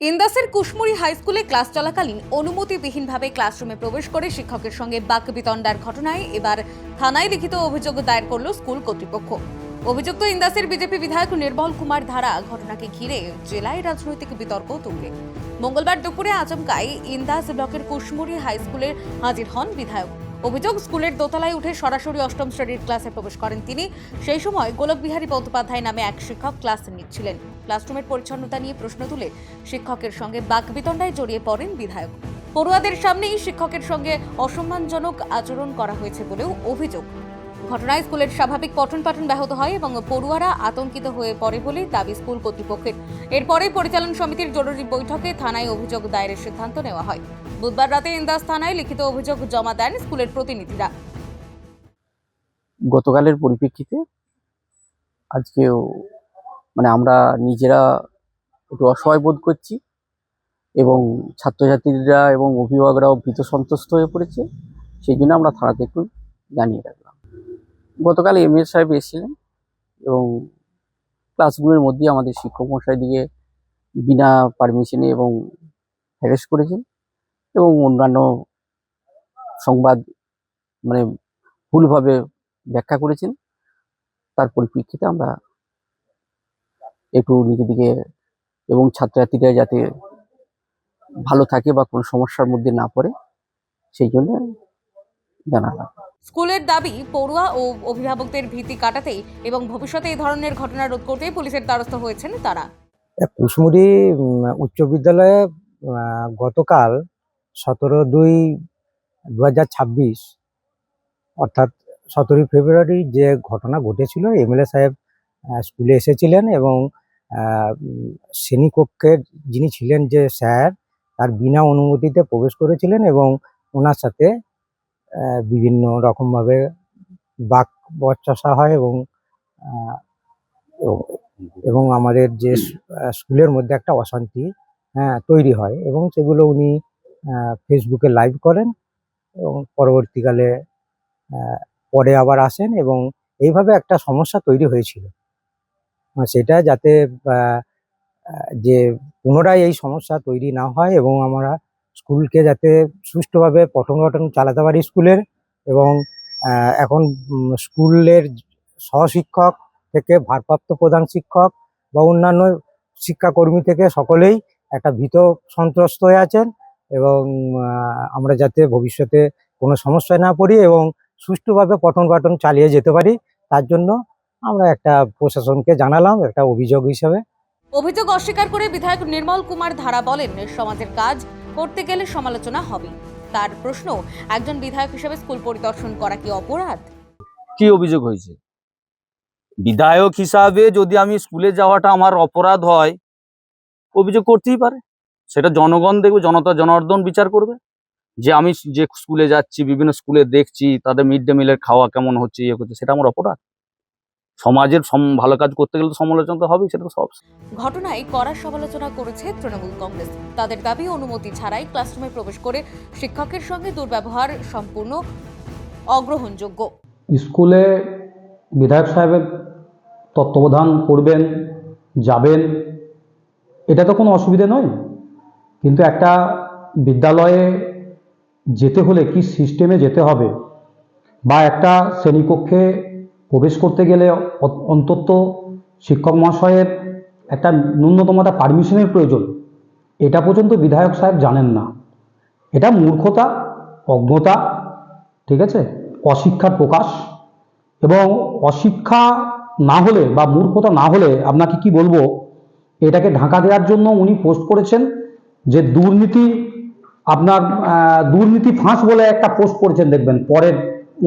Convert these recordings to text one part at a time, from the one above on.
ইন্দাসের Kushmuri high স্কুলে class চলাকালীন অনুমতিবিহীনভাবে ক্লাসরুমে প্রবেশ করে শিক্ষকের সঙ্গে বাকবিতণ্ডার ঘটনায় এবার থানায় লিখিত অভিযোগ দায়ের করল স্কুল কর্তৃপক্ষ। অভিযুক্ত ইন্দাসের বিজেপি বিধায়ক নির্মল কুমার ধারা। ঘটনাকে ঘিরে জেলায় রাজনৈতিক বিতর্ক তুঙ্গে। মঙ্গলবার দুপুরে আচমকাই ইন্দাস ব্লকের কুশমুড়ি হাই স্কুলে হাজির হন বিধায়ক। অভিযোগ, স্কুলের দোতলায় উঠে সরাসরি অষ্টম শ্রেণীর ক্লাসে প্রবেশ করেন তিনি। সেই সময় গোলকবিহারী বন্দ্যোপাধ্যায় নামে এক শিক্ষক ক্লাস নিচ্ছিলেন। ক্লাসরুমের পরিচ্ছন্নতা নিয়ে প্রশ্ন তুলে শিক্ষকের সঙ্গে বাকবিতণ্ডায় জড়িয়ে পড়েন বিধায়ক। পড়ুয়াদের সামনেই শিক্ষকের সঙ্গে অসম্মানজনক আচরণ করা হয়েছে বলেও অভিযোগ। ঘটনায় স্কুলের স্বাভাবিক পঠন পাঠন ব্যাহত হয় এবং পড়ুয়ারা আতঙ্কিত হয়ে পড়ে বলে দাবি স্কুল কর্তৃপক্ষের। এরপরে পরিচালন সমিতির জরুরি বৈঠকে থানায় অভিযোগ দায়েরের সিদ্ধান্ত নেওয়া হয়। বুধবার রাতে ইন্দাস থানায় লিখিত অভিযোগ জমা দেন স্কুলের প্রতিনিধিরা। গতকালের পরিপ্রেক্ষিতে আজকেও আমরা নিজেরা একটু অসহায় বোধ করছি এবং ছাত্রছাত্রীরা এবং অভিভাবকরাও ভীত সন্ত্রস্ত হয়ে পড়েছে। সেই জন্য আমরা থানাতে একটু জানিয়ে রাখলাম। গতকাল এমএলএ সাহেব এসেছিলেন এবং ক্লাসরুমের মধ্যে আমাদের শিক্ষক মশাই দিকে বিনা পারমিশনে এবং হ্যারাস করেছেন এবং অন্যান্য সংবাদ ভুলভাবে ব্যাখ্যা করেছেন। তার পরিপ্রেক্ষিতে আমরা একটু নিজেদিকে এবং ছাত্রছাত্রীরা যাতে ভালো থাকে বা কোনো সমস্যার মধ্যে না পড়ে সেই জন্য জানালাম। স্কুলের দাবি, পড়ুয়া ও অভিভাবকদের ভীতি কাটাতেই এবং ভবিষ্যতে এই ধরনের ঘটনা রোধ করতেই পুলিশের দ্বারস্থ হয়েছেন তারা। কুশমুড়ি উচ্চ বিদ্যালয়ে গতকাল 17/2/2026 অর্থাৎ 17 ফেব্রুয়ারি যে ঘটনা ঘটেছিল, এমএলএ সাহেব স্কুলে এসেছিলেন এবং শ্রেণীকক্ষের যিনি ছিলেন যে স্যার, তার বিনা অনুমতিতে প্রবেশ করেছিলেন এবং ওনার সাথে বিভিন্ন রকমভাবে বাক বচসা হয় এবং আমাদের যে স্কুলের মধ্যে একটা অশান্তি তৈরি হয় এবং সেগুলো উনি ফেসবুকে লাইভ করেন এবং পরবর্তীকালে পরে আবার আসেন এবং এইভাবে একটা সমস্যা তৈরি হয়েছিল। সেটা যাতে যে পুনরায় এই সমস্যা তৈরি না হয় এবং আমরা স্কুলকে যাতে সুষ্ঠুভাবে পঠন পাঠন চালাতে পারি স্কুলের, এবং এখন স্কুলের সহশিক্ষক থেকে ভারপ্রাপ্ত প্রধান শিক্ষক বা অন্যান্য শিক্ষাকর্মী থেকে সকলেই একটা ভীত সন্ত্রস্ত হয়ে আছেন এবং আমরা যাতে ভবিষ্যতে কোনো সমস্যায় না পড়ি এবং সুষ্ঠুভাবে পঠন পাঠন চালিয়ে যেতে পারি, তার জন্য আমরা একটা প্রশাসনকে জানালাম একটা অভিযোগ হিসেবে। অভিযোগ অস্বীকার করে বিধায়ক নির্মল কুমার ধারা বলেন, সমাজের কাজ করতে গেলে সমালোচনা হবে। তার প্রশ্ন, একজন বিধায়ক হিসেবে স্কুল পরিদর্শন করা কি অপরাধ? কি অভিযোগ হয়েছে? বিধায়ক হিসাবে যদি আমি স্কুলে যাওয়াটা আমার অপরাধ হয়, অভিযোগ করতেই পারে। সেটা জনগণ দেখবে, জনতা জনার্দন বিচার করবে যে আমি যে স্কুলে যাচ্ছি, বিভিন্ন স্কুলে দেখছি তাদের মিড ডে মিলের খাওয়া কেমন হচ্ছে, ইয়ে করছে, সেটা আমার অপরাধ। সমাজের ভালো কাজ করতে গেলে তো সমালোচনা তো হবেই, সেটা তো সব। ঘটনায় কড়া সমালোচনা করেছে তৃণমূল কংগ্রেস। তাদের দাবি, অনুমতি ছাড়াই ক্লাসরুমে প্রবেশ করে শিক্ষকের সঙ্গে দুর্ব্যবহার সম্পূর্ণ অগ্রহণযোগ্য। স্কুলে বিধায়ক সাহেবের তত্ত্বাবধান করবেন, যাবেন, এটা তো কোনো অসুবিধা নয়, কিন্তু একটা বিদ্যালয়ে যেতে হলে কি সিস্টেমে যেতে হবে বা একটা শ্রেণীকক্ষে প্রবেশ করতে গেলে অন্তত শিক্ষক মহাশয়ের একটা ন্যূনতম একটা পারমিশনের প্রয়োজন, এটা পর্যন্ত বিধায়ক সাহেব জানেন না। এটা মূর্খতা, অজ্ঞতা, ঠিক আছে, অশিক্ষার প্রকাশ। এবং অশিক্ষা না হলে বা মূর্খতা না হলে আপনাকে কি বলবো, এটাকে ঢাকা দেওয়ার জন্য উনি পোস্ট করেছেন যে দুর্নীতি ফাঁস বলে একটা পোস্ট করেছেন, দেখবেন পরের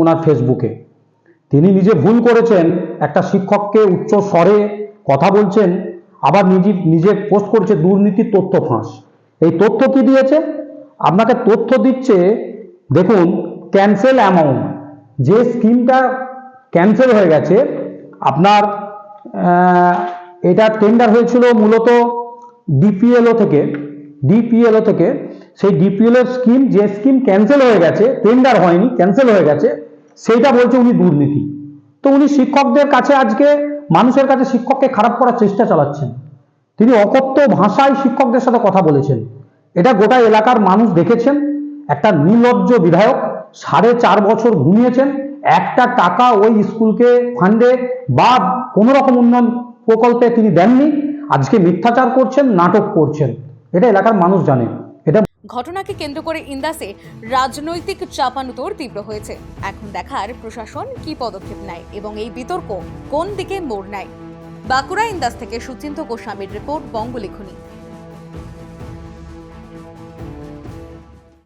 ওনার ফেসবুকে। তিনি নিজে ভুল করেছেন, একটা শিক্ষককে উচ্চ স্বরে কথা বলছেন, আবার নিজে পোস্ট করেছে দুর্নীতির তথ্য ফাঁস। এই তথ্য কি দিয়েছে আপনাকে? তথ্য দিচ্ছে, দেখুন, ক্যান্সেল অ্যামাউন্ট, যে স্কিমটা ক্যান্সেল হয়ে গেছে আপনার, এটা টেন্ডার হয়েছিল মূলত ডিপিএলও থেকে। সেই ডিপিএলও স্কিম, যে স্কিম ক্যান্সেল হয়ে গেছে, টেন্ডার হয়নি, ক্যান্সেল হয়ে গেছে, সেইটা বলছে উনি দুর্নীতি। তো উনি শিক্ষকদের কাছে আজকে মানুষের কাছে শিক্ষককে খারাপ করার চেষ্টা চালাচ্ছেন। তিনি অকথ্য ভাষায় শিক্ষকদের সাথে কথা বলেছেন। এটা গোটা এলাকার মানুষ দেখেছেন। একটা নির্লজ্জ বিধায়ক 4.5 বছর ঘুমিয়েছেন, একটা টাকা ওই স্কুলকে ফান্ডে বা কোনো রকম উন্নয়ন প্রকল্পে তিনি দেননি। আজকে মিথ্যাচার করছেন, নাটক করছেন, এটা এলাকার মানুষ জানে। এটা ঘটনাকে কেন্দ্র করে ইন্দাসে রাজনৈতিক চাপানুতোর তীব্র হয়েছে। এখন দেখার প্রশাসন কি পদক্ষেপ নেয় এবং এই বিতর্ক কোন দিকে মোড় নেয়। বাঁকুড়া ইন্দাস থেকে সুচিন্ত গোস্বামীর রিপোর্ট, বঙ্গলেখনী।